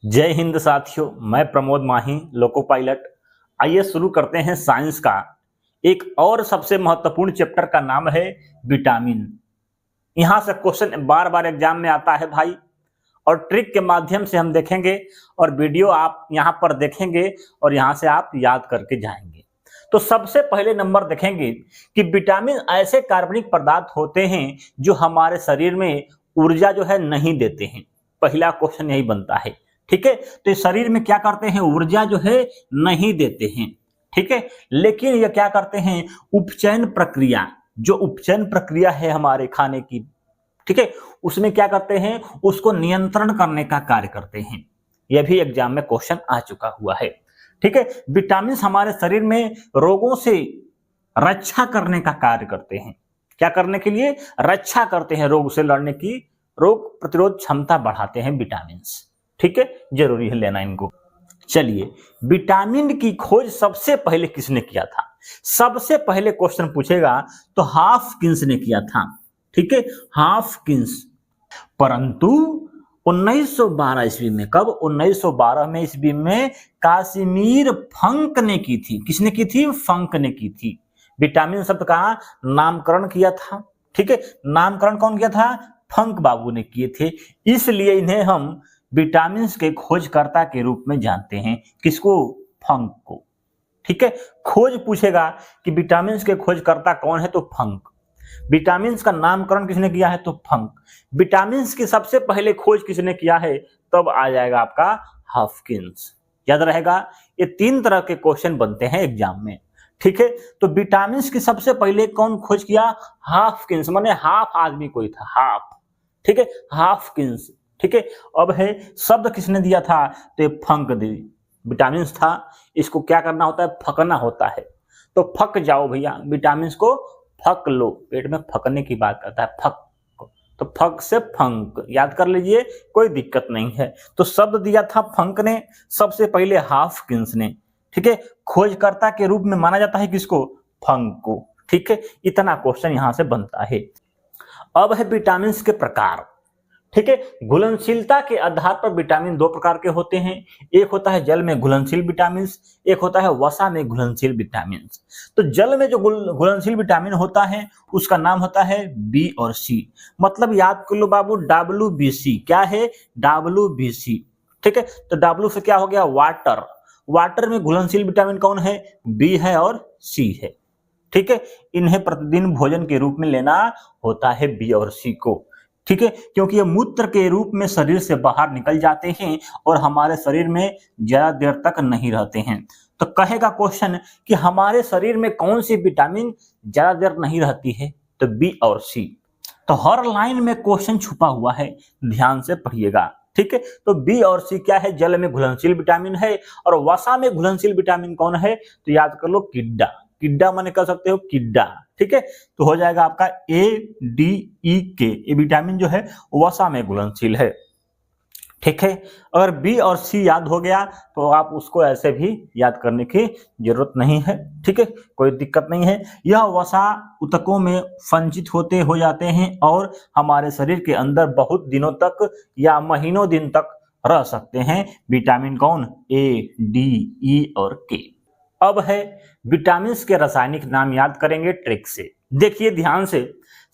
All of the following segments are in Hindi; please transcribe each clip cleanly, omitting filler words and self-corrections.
जय हिंद साथियों, मैं प्रमोद माही, लोको पायलट। आइए शुरू करते हैं साइंस का एक और सबसे महत्वपूर्ण चैप्टर का नाम है विटामिन। यहां से क्वेश्चन बार बार एग्जाम में आता है भाई, और ट्रिक के माध्यम से हम देखेंगे और वीडियो आप यहां पर देखेंगे और यहां से आप याद करके जाएंगे। तो सबसे पहले नंबर देखेंगे कि विटामिन ऐसे कार्बनिक पदार्थ होते हैं जो हमारे शरीर में ऊर्जा जो है नहीं देते हैं। पहला क्वेश्चन यही बनता है, ठीक है। तो इस शरीर में क्या करते हैं, ऊर्जा जो है नहीं देते हैं, ठीक है। लेकिन ये क्या करते हैं, उपचयन प्रक्रिया, जो उपचयन प्रक्रिया है हमारे खाने की, ठीक है, उसमें क्या करते हैं, उसको नियंत्रण करने का कार्य करते हैं। यह भी एग्जाम में क्वेश्चन आ चुका हुआ है, ठीक है। विटामिन हमारे शरीर में रोगों से रक्षा करने का कार्य करते हैं। क्या करने के लिए, रक्षा करते हैं, रोग से लड़ने की, रोग प्रतिरोध क्षमता बढ़ाते हैं विटामिन, ठीक है। जरूरी है लेना इनको। चलिए, विटामिन की खोज सबसे पहले किसने किया था? सबसे पहले क्वेश्चन पूछेगा तो हाफकिंस ने किया था, ठीक है, हाफकिंस। परंतु 1912 ईस्वी में, कब, 1912 में ईस्वी में कासिमीर फंक ने की थी। किसने की थी? फंक ने की थी। विटामिन शब्द का नामकरण किया था, ठीक है। नामकरण कौन किया था? फंक बाबू ने किए थे। इसलिए इन्हें हम विटामिन के खोजकर्ता के रूप में जानते हैं। किसको? फंक को, ठीक है। खोज पूछेगा कि विटामिन के खोजकर्ता कौन है, तो फंक। विटामिन का नामकरण किसने किया है, तो फंक। विटामिन की सबसे पहले खोज किसने किया है, तब आ जाएगा आपका हाफकिंस। याद रहेगा, ये तीन तरह के क्वेश्चन बनते हैं एग्जाम में, ठीक है। तो विटामिन की सबसे पहले कौन खोज किया? हाफकिंस, माने हाफ आदमी कोई था, हाफ, ठीक है, हाफकिंस, ठीक है। अब है शब्द किसने दिया था, तो ये फंक दी। विटामिन था, इसको क्या करना होता है, फकना होता है। तो फक जाओ भैया, विटामिन को फक लो, पेट में फकने की बात करता है, फक। तो फक से फंक, याद कर लीजिए, कोई दिक्कत नहीं है। तो शब्द दिया था फंक ने, सबसे पहले हाफकिंस ने, ठीक है। खोजकर्ता के रूप में माना जाता है किसको? फंक को, ठीक है। इतना क्वेश्चन यहां से बनता है। अब है विटामिन के प्रकार, ठीक है। घुलनशीलता के आधार पर विटामिन दो प्रकार के होते हैं। एक होता है जल में घुलनशील विटामिन, एक होता है वसा में घुलनशील विटामिन। तो जल में जो घुलनशील विटामिन होता है उसका नाम होता है बी और सी। मतलब याद कर लो बाबू, WBC क्या है? WBC, ठीक है। तो W से क्या हो गया? वाटर। वाटर में घुलनशील विटामिन कौन है? बी है और सी है, ठीक है। इन्हें प्रतिदिन भोजन के रूप में लेना होता है बी और सी को, ठीक है, क्योंकि ये मूत्र के रूप में शरीर से बाहर निकल जाते हैं और हमारे शरीर में ज्यादा देर तक नहीं रहते हैं। तो कहेगा क्वेश्चन कि हमारे शरीर में कौन सी विटामिन ज्यादा देर नहीं रहती है, तो बी और सी। तो हर लाइन में क्वेश्चन छुपा हुआ है, ध्यान से पढ़िएगा, ठीक है। तो बी और सी क्या है? जल में घुलनशील विटामिन है। और वसा में घुलनशील विटामिन कौन है? तो याद कर लो, किड्डा। किड्डा माने कर सकते हो किड्डा, ठीक है। तो हो जाएगा आपका ADEK। ये विटामिन जो है वसा में घुलनशील है, ठीक है। अगर बी और सी याद हो गया तो आप उसको ऐसे भी याद करने की जरूरत नहीं है, ठीक है, कोई दिक्कत नहीं है। यह वसा ऊतकों में संचित होते हो जाते हैं और हमारे शरीर के अंदर बहुत दिनों तक या महीनों दिन तक रह सकते हैं। विटामिन कौन? ADE और K। अब है विटामिन के रासायनिक नाम, याद करेंगे ट्रिक से। देखिए ध्यान से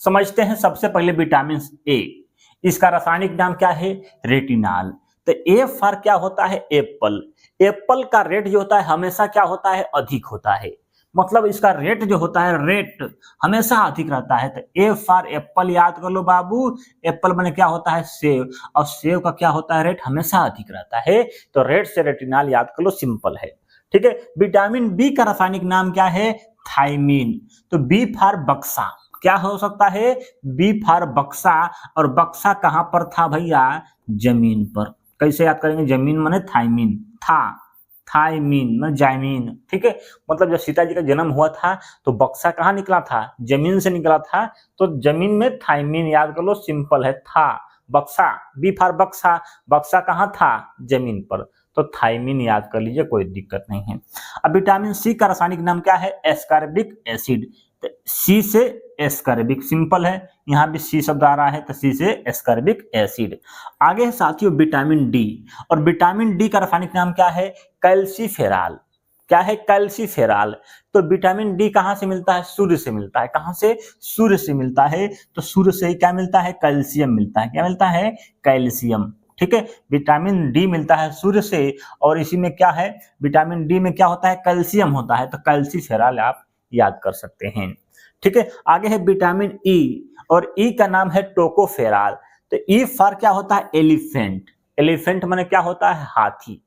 समझते हैं। सबसे पहले विटामिन ए, इसका रासायनिक नाम क्या है? रेटिनाल। तो ए फॉर क्या होता है? एप्पल। एप्पल का रेट जो होता है हमेशा क्या होता है? अधिक होता है। मतलब इसका रेट जो होता है, रेट हमेशा अधिक रहता है। तो ए फॉर एप्पल याद कर लो बाबू। एप्पल माने क्या होता है? सेव। और सेव का क्या होता है? रेट हमेशा अधिक रहता है। तो रेट से रेटिनाल याद कर लो, सिंपल है, ठीक है। विटामिन बी का रासायनिक नाम क्या है? थायमीन। तो बी फॉर बक्सा, क्या हो सकता है? बी फॉर बक्सा। और बक्सा कहां पर था भैया? जमीन पर। कैसे याद करेंगे? जमीन माने थायमीन, था, थायमीन ना जायमीन, ठीक है। मतलब जब सीता जी का जन्म हुआ था तो बक्सा कहां निकला था? जमीन से निकला था। तो जमीन में थायमीन याद कर लो, सिंपल है, था, बक्सा। बी फॉर बक्सा, बक्सा कहां था? जमीन पर। तो थायमीन याद कर लीजिए, कोई दिक्कत नहीं है। अब विटामिन सी का रासायनिक नाम क्या है? Ascorbic acid. सी से एस्कॉर्बिक, सिंपल है, यहाँ भी सी शब्द आ रहा है तो सी से एस्कॉर्बिक एसिड। आगे है साथियों विटामिन डी, और विटामिन डी का रासायनिक नाम क्या है? कैल्सीफेरॉल। क्या है? कैल्सीफेरॉल। तो विटामिन डी कहाँ से मिलता है? सूर्य से मिलता है। कहाँ से? सूर्य से मिलता है। तो सूर्य से ही क्या मिलता है? कैल्शियम मिलता है। क्या मिलता है? कैल्शियम। ठीक है, विटामिन डी मिलता है सूर्य से, और इसी में क्या है? विटामिन डी में क्या होता है? कैल्शियम होता है, तो कैल्सीफेरॉल आप याद कर सकते हैं। ठीक है, आगे है विटामिन ई, और ई का नाम है टोकोफेरॉल। तो ई फॉर क्या होता है? एलिफेंट। एलिफेंट माने क्या होता है? हाथी।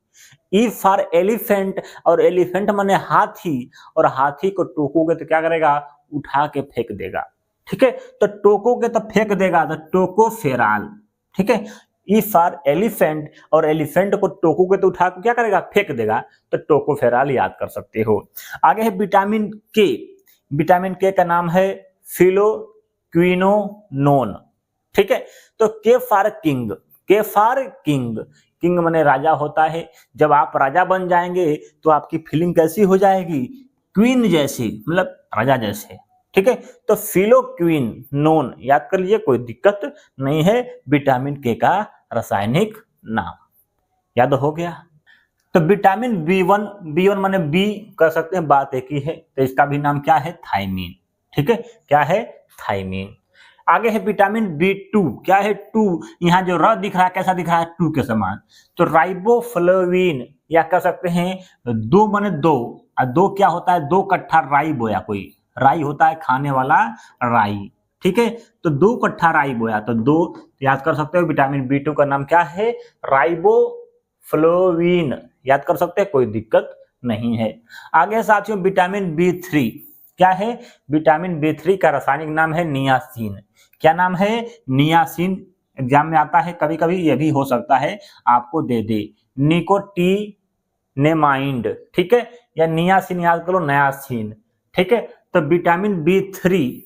ई फॉर एलिफेंट, और एलिफेंट माने हाथी, और हाथी को टोकोगे तो क्या करेगा? उठा के फेंक देगा। ठीक है, तो टोकोगे तो फेंक देगा, तो टोकोफेरॉल। ठीक है, ई फॉर एलिफेंट, और एलिफेंट को टोकोगे तो उठा के क्या करेगा? फेंक देगा, तो टोकोफेरॉल याद कर सकते हो। आगे है विटामिन के। विटामिन के का नाम है फिलोक्विनोनोन। ठीक है, तो के फॉर किंग। के फॉर किंग। किंग माने राजा होता है। जब आप राजा बन जाएंगे तो आपकी फीलिंग कैसी हो जाएगी? क्वीन जैसी, मतलब राजा जैसे। ठीक है, तो फिलोक्विनोन याद कर लीजिए, कोई दिक्कत नहीं है। विटामिन के का रासायनिक नाम याद हो गया। तो विटामिन बी1, बी1 माने बी कर सकते हैं, बात एक ही है, तो इसका भी नाम क्या है? थायमीन। ठीक है, क्या है? थायमीन। आगे है विटामिन बी2। क्या है? टू। यहाँ जो र दिख रहा है कैसा दिख रहा है? टू के समान। तो राइबोफ्लेविन या कह सकते हैं दो माने दो, और दो क्या होता है? दो कट्ठा राई बोया। कोई राई होता है खाने वाला राई। ठीक है, तो दो कट्ठा राई बोया, तो दो याद कर सकते हो। विटामिन बी2 का नाम क्या है? राइबोफ्लेविन याद कर सकते हैं, कोई दिक्कत नहीं है। आगे साथियों विटामिन बी3। क्या है? विटामिन बी3 का रासायनिक नाम है नियासिन। क्या नाम है? नियासिन। एग्जाम में आता है कभी कभी, ये भी हो सकता है आपको दे दे, निकोटिनेमाइड। ठीक है, या नियासिन याद करो, नयासिन। ठीक है, तो विटामिन बी3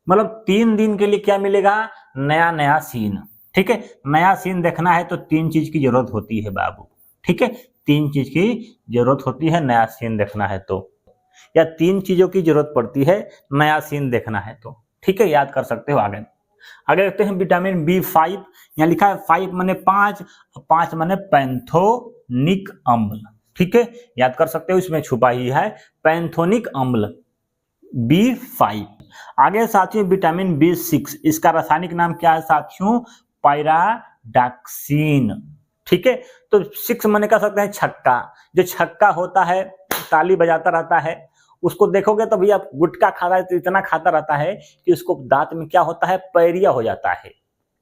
मतलब 3 दिन के लिए क्या मिलेगा? नया नया सीन। ठीक है, नया सीन देखना है तो 3 चीज की जरूरत होती है बाबू। ठीक है, 3 चीज की जरूरत होती है नया सीन देखना है तो, या 3 चीजों की जरूरत पड़ती है नया सीन देखना है तो। ठीक है, याद कर सकते हो। आगे आगे देखते हैं विटामिन बी5। यहाँ लिखा है 5 माने 5, 5 माने पैंथोनिक अम्ल। ठीक है, याद कर सकते हो, इसमें छुपा ही है पैंथोनिक अम्ल बी5। आगे साथियों विटामिन बी6, इसका रासायनिक नाम क्या है साथियों? पायराडॉक्सिन। ठीक है, तो 6 माने कह सकते हैं छक्का। जो छक्का होता है ताली बजाता रहता है, उसको देखोगे तो भैया गुटखा खा रहा है तो इतना खाता रहता है कि उसको दांत में क्या होता है? पैरिया हो जाता है।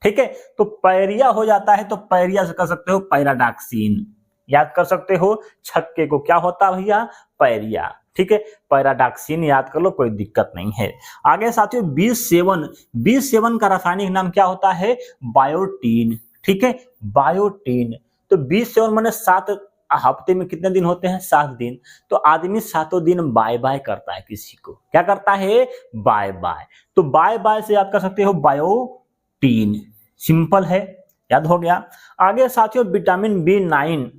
ठीक है, तो पैरिया हो जाता है, तो पैरिया से कह सकते हो पायराडॉक्सिन। याद कर सकते हो, छक्के को क्या होता है भैया? पैरिया। ठीक है, पायराडॉक्सिन याद कर लो, कोई दिक्कत नहीं है। आगे साथियों बी7। बी7 का रासायनिक नाम क्या होता है? बायोटीन। ठीक है, बायोटीन। तो बी7 माने 7, हफ्ते में कितने दिन होते हैं? 7 दिन। तो आदमी 7 दिन बाय बाय करता है किसी को। क्या करता है? Bye bye. तो बाय बाय से याद कर सकते हो बायोटीन। सिंपल है, याद हो गया। आगे साथियों विटामिन बी9,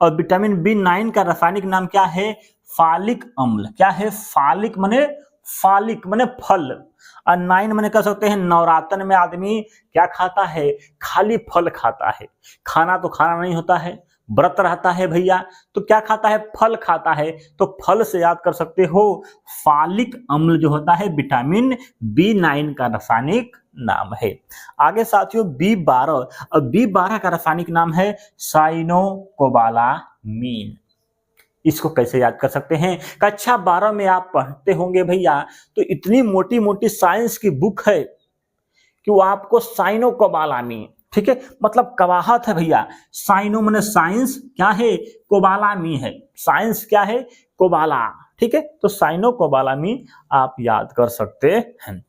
और विटामिन बी9 का रासायनिक नाम क्या है? फालिक अम्ल। क्या है? फालिक माने फल, और 9 माने कह सकते हैं नवरात्र में आदमी क्या खाता है? खाली फल खाता है। खाना तो खाना नहीं होता है, व्रत रहता है भैया, तो क्या खाता है? फल खाता है। तो फल से याद कर सकते हो फालिक अम्ल जो होता है विटामिन बी9 का रासायनिक नाम है। आगे साथियों बी12, और बी12 का रासायनिक नाम है साइनोकोबालामीन। इसको कैसे याद कर सकते हैं? कक्षा 12 में आप पढ़ते होंगे भैया, तो इतनी मोटी मोटी साइंस की बुक है कि वो आपको साइनोकोबालामीन, ठीक है, मतलब कवाहत है भैया। साइनो माने साइंस, क्या है? कोबालामी है। साइंस क्या है? कोबाला। ठीक है, तो साइनोकोबालामीन आप याद कर सकते हैं।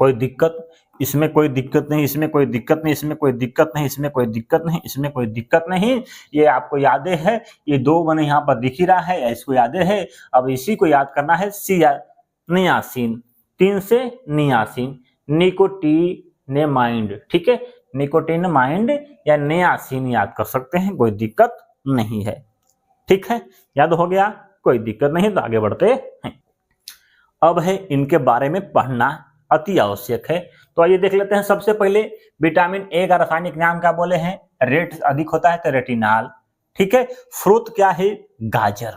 कोई दिक्कत? इसमें कोई दिक्कत नहीं, इसमें कोई दिक्कत नहीं, इसमें कोई दिक्कत नहीं, इसमें कोई दिक्कत नहीं, इसमें कोई दिक्कत नहीं। ये आपको याद है, ये 2 बने यहाँ पर दिख ही रहा है, इसको याद है। अब इसी को याद करना है, नियासिन। 3 से नियासिन, निकोटिनेमाइड। ठीक है, निकोटिनेमाइड या नियासिन याद कर सकते हैं, कोई दिक्कत नहीं है। ठीक है, याद हो गया, कोई दिक्कत नहीं। तो आगे बढ़ते हैं। अब है इनके बारे में पढ़ना अति आवश्यक है। तो आइए देख लेते हैं। सबसे पहले विटामिन ए का रासायनिक नाम क्या बोले हैं, रेट अधिक होता है तो रेटिनॉल। ठीक है, फ्रूट क्या है, गाजर।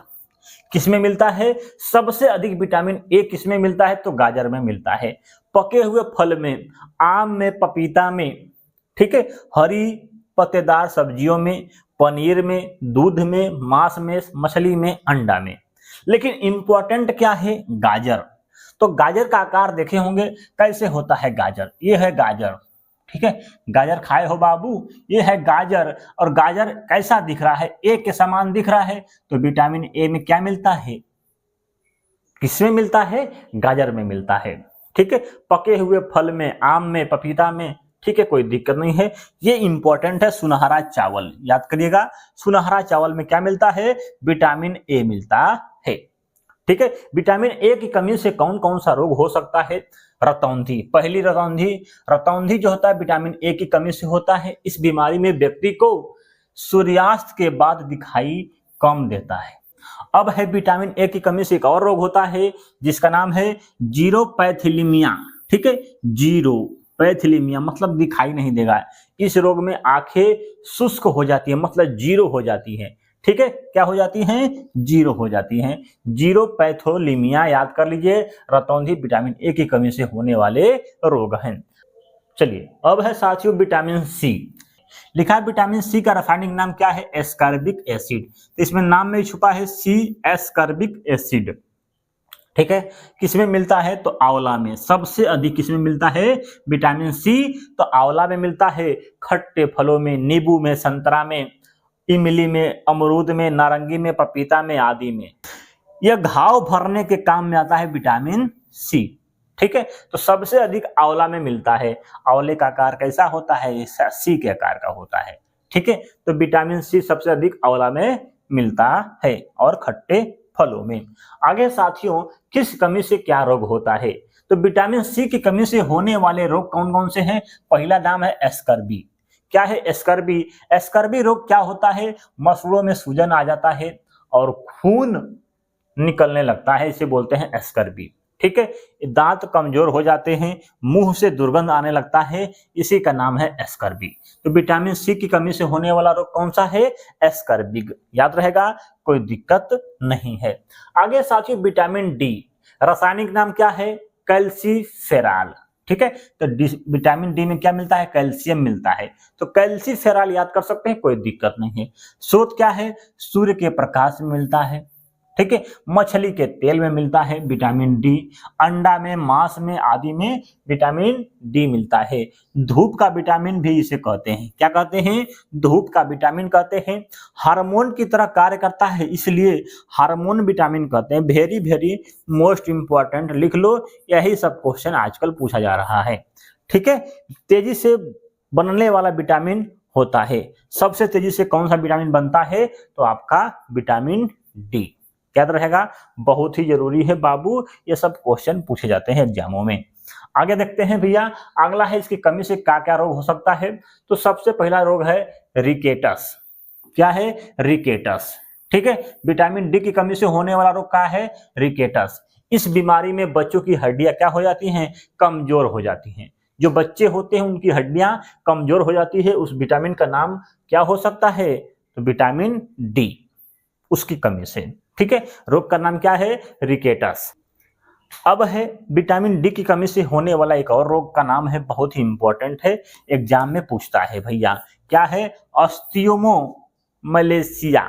किसमें मिलता है, सबसे अधिक विटामिन ए किसमें मिलता है, तो गाजर में मिलता है। पके हुए फल में, आम में, पपीता में, ठीक है, हरी पत्तेदार सब्जियों में, पनीर में, दूध में, मांस में, मछली में, अंडा में। लेकिन इंपॉर्टेंट क्या है, गाजर। तो गाजर का आकार देखे होंगे कैसे होता है गाजर, ये है गाजर। ठीक है, गाजर खाए हो बाबू, ये है गाजर। और गाजर कैसा दिख रहा है, ए के समान दिख रहा है। तो विटामिन ए में क्या मिलता है, किसमें मिलता है, गाजर में मिलता है। ठीक है, पके हुए फल में, आम में, पपीता में। ठीक है, कोई दिक्कत नहीं है। ये इंपॉर्टेंट है, सुनहरा चावल याद करिएगा। सुनहरा चावल में क्या मिलता है, विटामिन ए मिलता है। ठीक है, विटामिन ए की कमी से कौन कौन सा रोग हो सकता है, रतौंधी। पहली रतौंधी, रतौंधी जो होता है विटामिन ए की कमी से होता है। इस बीमारी में व्यक्ति को सूर्यास्त के बाद दिखाई कम देता है। अब है विटामिन ए की कमी से एक और रोग होता है जिसका नाम है जीरोपैथिलीमिया। ठीक है, जीरोपैथिलीमिया मतलब दिखाई नहीं देगा। इस रोग में आंखें शुष्क हो जाती है, मतलब जीरो हो जाती है। ठीक है, क्या हो जाती हैं, जीरो हो जाती हैं। जीरोपैथोलीमिया याद कर लीजिए, रतौंधी विटामिन ए की कमी से होने वाले रोग हैं। चलिए, अब है साथियों विटामिन सी। लिखा है विटामिन सी का रासायनिक नाम क्या है, एस्कॉर्बिक एसिड। तो इसमें नाम में छुपा है सी, एस्कॉर्बिक एसिड। ठीक है, किसमें मिलता है, तो आंवला में। सबसे अधिक किसमें मिलता है, विटामिन सी, तो आंवला में मिलता है। खट्टे फलों में, नींबू में, संतरा में, इमली में, अमरूद में, नारंगी में, पपीता में आदि में। यह घाव भरने के काम में आता है विटामिन सी। ठीक है, तो सबसे अधिक आंवला में मिलता है। आंवले का आकार कैसा होता है, सी के आकार का होता है। ठीक है, तो विटामिन सी सबसे अधिक आंवला में मिलता है और खट्टे फलों में। आगे साथियों, किस कमी से क्या रोग होता है, तो विटामिन सी की कमी से होने वाले रोग कौन कौन से हैं। पहला नाम है स्कर्वी। क्या है स्कर्वी, स्कर्वी रोग क्या होता है, मसूड़ों में सूजन आ जाता है और खून निकलने लगता है, इसे बोलते हैं स्कर्वी। ठीक है, दांत कमजोर हो जाते हैं, मुंह से दुर्गंध आने लगता है, इसी का नाम है स्कर्वी। तो विटामिन सी की कमी से होने वाला रोग कौन सा है, स्कर्वी। याद रहेगा, कोई दिक्कत नहीं है। आगे साथियों विटामिन डी, रासायनिक नाम क्या है, कैल्सीफेरॉल। ठीक है, तो विटामिन डी में क्या मिलता है, कैल्शियम मिलता है। तो कैल्सीफेरॉल याद कर सकते हैं, कोई दिक्कत नहीं है। स्रोत क्या है, सूर्य के प्रकाश में मिलता है। ठीक है, मछली के तेल में मिलता है विटामिन डी। अंडा में, मांस में आदि में विटामिन डी मिलता है। धूप का विटामिन भी इसे कहते हैं, क्या कहते हैं, धूप का विटामिन कहते हैं। हार्मोन की तरह कार्य करता है, इसलिए हार्मोन विटामिन कहते हैं। वेरी वेरी मोस्ट इंपॉर्टेंट, लिख लो, यही सब क्वेश्चन आजकल पूछा जा रहा है। ठीक है, तेजी से बनने वाला विटामिन होता है। सबसे तेजी से कौन सा विटामिन बनता है, तो आपका विटामिन डी। याद रहेगा, बहुत ही जरूरी है बाबू, ये सब क्वेश्चन पूछे जाते हैं एग्जामों में। आगे देखते हैं भैया, अगला है इसकी कमी से क्या क्या रोग हो सकता है। तो सबसे पहला रोग है रिकेटस। क्या है, रिकेटस। ठीक है, विटामिन डी की कमी से होने वाला रोग क्या है, रिकेटस। इस बीमारी में बच्चों की हड्डियां क्या हो जाती हैं, कमजोर हो जाती हैं। जो बच्चे होते हैं उनकी हड्डियां कमजोर हो जाती है, उस विटामिन का नाम क्या हो सकता है, तो विटामिन डी, उसकी कमी से। ठीक है, रोग का नाम क्या है, रिकेटस। अब है विटामिन डी की कमी से होने वाला एक और रोग का नाम है, बहुत ही इंपॉर्टेंट है, एग्जाम में पूछता है भैया, क्या है, ऑस्टियोमोमलेशिया।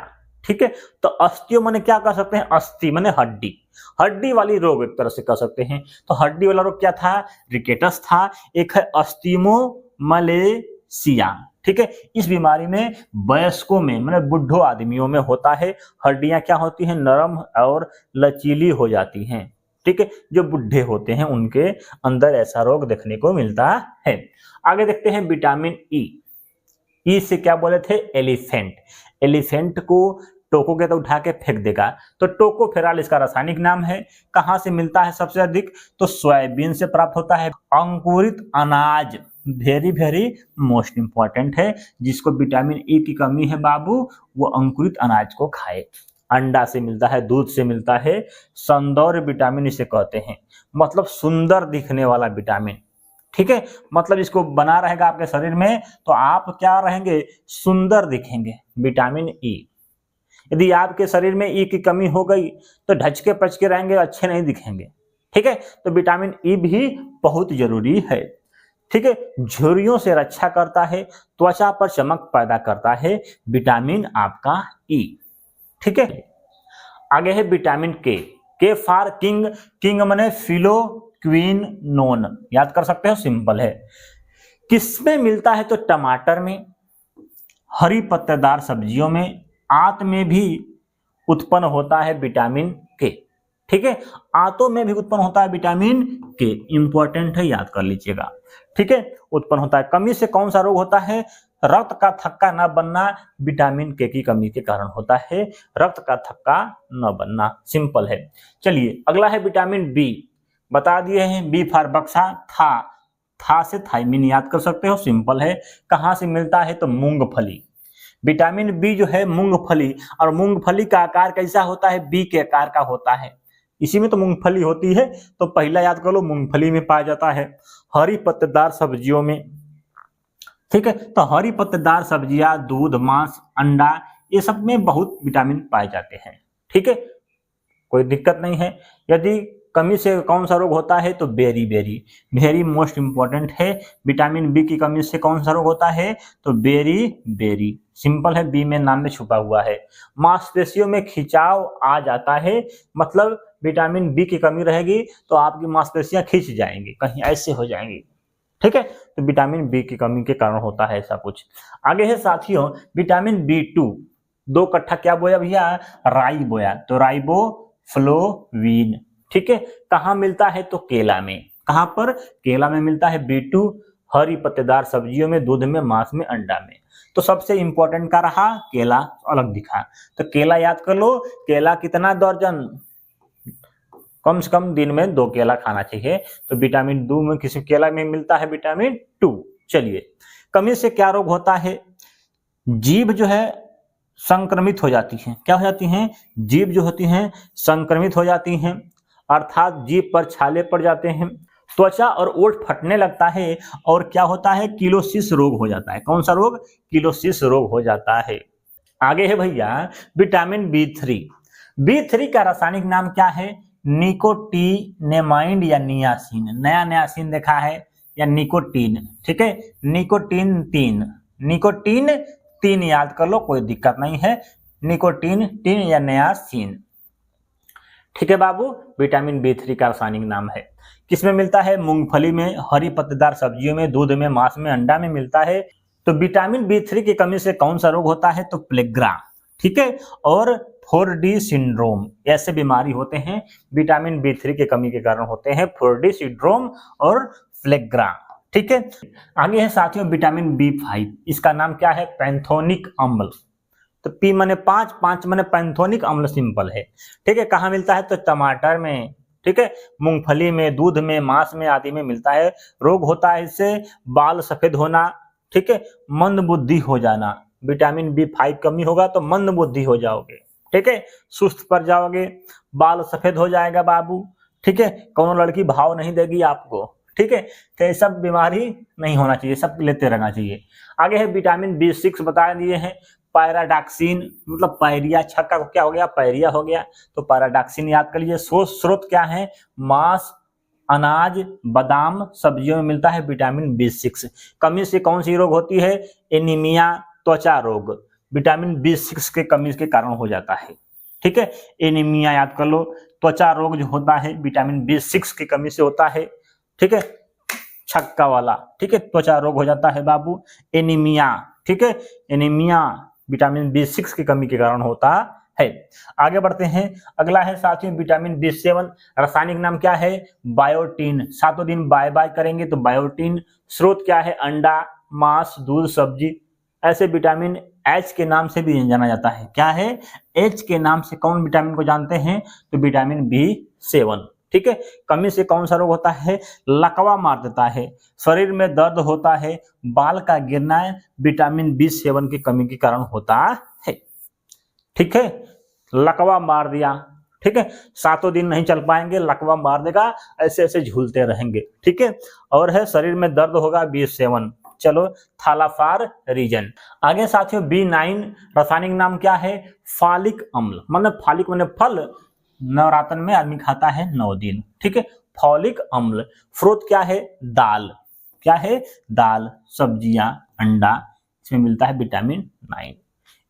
ठीक है, तो ऑस्टियो माने क्या कर सकते हैं, अस्थि माने हड्डी, हड्डी वाली रोग एक तरह से कह सकते हैं। तो हड्डी वाला रोग क्या था, रिकेटस था। एक है ऑस्टियोमोमलेशिया। ठीक है, इस बीमारी में वयस्कों में, मतलब बुढ़ो आदमियों में होता है। हड्डियां क्या होती हैं, नरम और लचीली हो जाती हैं। ठीक है, जो बुढ़े होते हैं उनके अंदर ऐसा रोग देखने को मिलता है। आगे देखते हैं विटामिन ई। ई से क्या बोले थे, एलिफेंट। एलिफेंट को टोकोगे तो उठा के फेंक देगा, तो टोकोफेरॉल इसका रासायनिक नाम है। कहां से मिलता है सबसे अधिक, तो सोयाबीन से प्राप्त होता है। अंकुरित अनाज, वेरी वेरी मोस्ट इंपॉर्टेंट है, जिसको विटामिन ई की कमी है बाबू, वो अंकुरित अनाज को खाए। अंडा से मिलता है, दूध से मिलता है। सौंदर्य विटामिन इसे कहते हैं, मतलब सुंदर दिखने वाला विटामिन। ठीक है, मतलब इसको बना रहेगा आपके शरीर में तो आप क्या रहेंगे, सुंदर दिखेंगे। विटामिन ई, यदि आपके शरीर में ई की कमी हो गई तो ढचके पचके रहेंगे, अच्छे नहीं दिखेंगे। ठीक है, तो विटामिन ई भी बहुत जरूरी है। ठीक है, झुर्रियों से रक्षा करता है, त्वचा पर चमक पैदा करता है विटामिन आपका ई। ठीक है, आगे है विटामिन के फॉर किंग। किंग माने फिलो क्वीन नोन, याद कर सकते हो, सिंपल है। किसमें मिलता है तो टमाटर में, हरी पत्तेदार सब्जियों में, आंत में भी उत्पन्न होता है विटामिन के। ठीक है, आंतों में भी उत्पन्न होता है विटामिन के, इंपॉर्टेंट है, याद कर लीजिएगा। ठीक है, उत्पन्न होता है। कमी से कौन सा रोग होता है, रक्त का थक्का न बनना विटामिन के की कमी के कारण होता है, रक्त का थक्का न बनना, सिंपल है। चलिए अगला है विटामिन बी, बता दिए हैं, बी फॉर बक्सा, था से थायमिन याद कर सकते हो, सिंपल है। कहां से मिलता है तो मूंगफली। विटामिन बी जो है मूंगफली, और मूंगफली का आकार कैसा होता है, बी के आकार का होता है, इसी में तो मूंगफली होती है, तो पहला याद कर लो, मूंगफली में पाया जाता है, हरी पत्तेदार सब्जियों में। ठीक है, तो हरी पत्तेदार सब्जियां, दूध, मांस, अंडा, ये सब में बहुत विटामिन पाए जाते हैं। ठीक है, कोई दिक्कत नहीं है। यदि कमी से कौन सा रोग होता है तो बेरी मोस्ट इंपॉर्टेंट है। विटामिन बी की कमी से कौन सा रोग होता है तो बेरी, सिंपल है, बी में नाम में छुपा हुआ है। मांसपेशियों में खिंचाव आ जाता है, मतलब विटामिन बी की कमी रहेगी तो आपकी मांसपेशियां खिंच जाएंगी, कहीं ऐसे हो जाएंगी। ठीक है, तो विटामिन बी की कमी के कारण होता है ऐसा कुछ। आगे है साथियों विटामिन बी2, 2 कट्ठा क्या बोया भैया, राई बोया, तो राइबोफ्लोविन। ठीक है, कहाँ मिलता है तो केला में, कहां पर, केला में मिलता है बी2, हरी पत्तेदार सब्जियों में, दूध में, मांस में, अंडा में। तो सबसे इंपॉर्टेंट का रहा केला, अलग दिखा, तो केला याद कर लो, केला कितना दर्जन, कम से कम दिन में 2 केला खाना चाहिए। तो विटामिन 2 में किसी केला में मिलता है विटामिन 2। चलिए, कमी से क्या रोग होता है, जीभ जो है संक्रमित हो जाती है, क्या हो जाती हैं, जीभ जो होती हैं संक्रमित हो जाती हैं, अर्थात जीभ पर छाले पड़ जाते हैं, त्वचा और ओठ फटने लगता है, और क्या होता है, किलोसिस रोग हो जाता है। कौन सा रोग, किलोसिस रोग हो जाता है। आगे है भैया विटामिन बी3 का रासायनिक नाम क्या है, निकोटीनेमाइड या नियासिन, नया नियासिन देखा है, या निकोटीन। ठीक है, निकोटीन 3 याद कर लो, कोई दिक्कत नहीं है, निकोटीन 3 या नियासिन। ठीक है बाबू, विटामिन बी3 का रासायनिक नाम है। किसमें मिलता है, मूंगफली में, हरी पत्तेदार सब्जियों में, दूध में, मांस में, अंडा में मिलता है। तो विटामिन बी3 की कमी से कौन सा रोग होता है तो प्लेग्रा। ठीक है, और 4D सिंड्रोम, ऐसे बीमारी होते हैं विटामिन बी3 की कमी के कारण होते हैं, 4D सिंड्रोम और प्लेग्रा। ठीक है, आगे है साथियों विटामिन बी5, इसका नाम क्या है, पैंथोनिक अम्ल। तो पी माने 5 माने पैंथोनिक अम्ल, सिंपल है। ठीक है, कहाँ मिलता है तो टमाटर में, ठीक है, मूंगफली में, दूध में, मांस में आदि में मिलता है। रोग होता है इससे बाल सफेद होना, ठीक है, मंद बुद्धि हो जाना। विटामिन बी5 कमी होगा तो मंद बुद्धि हो जाओगे, ठीक है, सुस्त पड़ जाओगे, बाल सफेद हो जाएगा बाबू। ठीक है, कौन लड़की भाव नहीं देगी आपको। ठीक है, तो ये सब बीमारी नहीं होना चाहिए, सब लेते रहना चाहिए। आगे है विटामिन बी6 बता दिए हैं, पैराडॉक्सिन, मतलब पायरिया, छक्का को क्या हो गया, पायरिया हो गया, तो पैराडॉक्सिन याद कर लीजिए। स्रोत क्या है, मांस, अनाज, बादाम, सब्जियों में मिलता है विटामिन बी6। कमी से कौन सी रोग होती है, एनीमिया, त्वचा रोग, विटामिन बी6 के कमी के कारण हो जाता है। ठीक है, एनीमिया याद कर लो, त्वचा रोग जो होता है विटामिन बी6 की कमी से होता है। ठीक है, छक्का वाला, ठीक है, त्वचा रोग हो जाता है बाबू, एनीमिया। ठीक है, एनीमिया विटामिन बी6 की कमी के कारण होता है। आगे बढ़ते हैं, अगला है साथियों विटामिन बी7, रासायनिक नाम क्या है, बायोटीन। सातों दिन बाय बाय करेंगे तो बायोटीन। स्रोत क्या है, अंडा, मांस, दूध, सब्जी। ऐसे विटामिन एच के नाम से भी जाना जाता है। क्या है, एच के नाम से कौन विटामिन को जानते हैं तो विटामिन बी7। ठीक है, कमी से कौन सा रोग होता है, लकवा मार देता है, शरीर में दर्द होता है, बाल का गिरना विटामिन बी7 की कमी के कारण होता है। ठीक है, लकवा मार दिया, ठीक है, 7 दिन नहीं चल पाएंगे, लकवा मार देगा, ऐसे ऐसे झूलते रहेंगे, ठीक है। और है शरीर में दर्द होगा, B7, चलो थालाफार रीजन। आगे साथियों B9 रासायनिक नाम क्या है, फालिक अम्ल, मतलब फालिक माने फल, नवरात्र में आदमी खाता है 9 दिन, ठीक है। फॉलिक अम्ल। फ्रोत क्या है, दाल, क्या है, दाल, सब्जियां, अंडा, इसमें मिलता है विटामिन 9।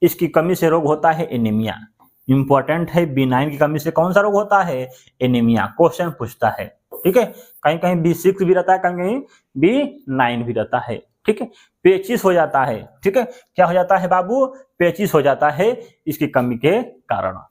इसकी कमी से रोग होता है एनीमिया। इंपॉर्टेंट है, B9 की कमी से कौन सा रोग होता है, एनीमिया, क्वेश्चन पूछता है, ठीक है। कहीं कहीं B6 भी रहता है, कहीं कहीं B9 भी रहता है, ठीक है। पेचिस हो जाता है, ठीक है, क्या हो जाता है बाबू, पेचिस हो जाता है इसकी कमी के कारण।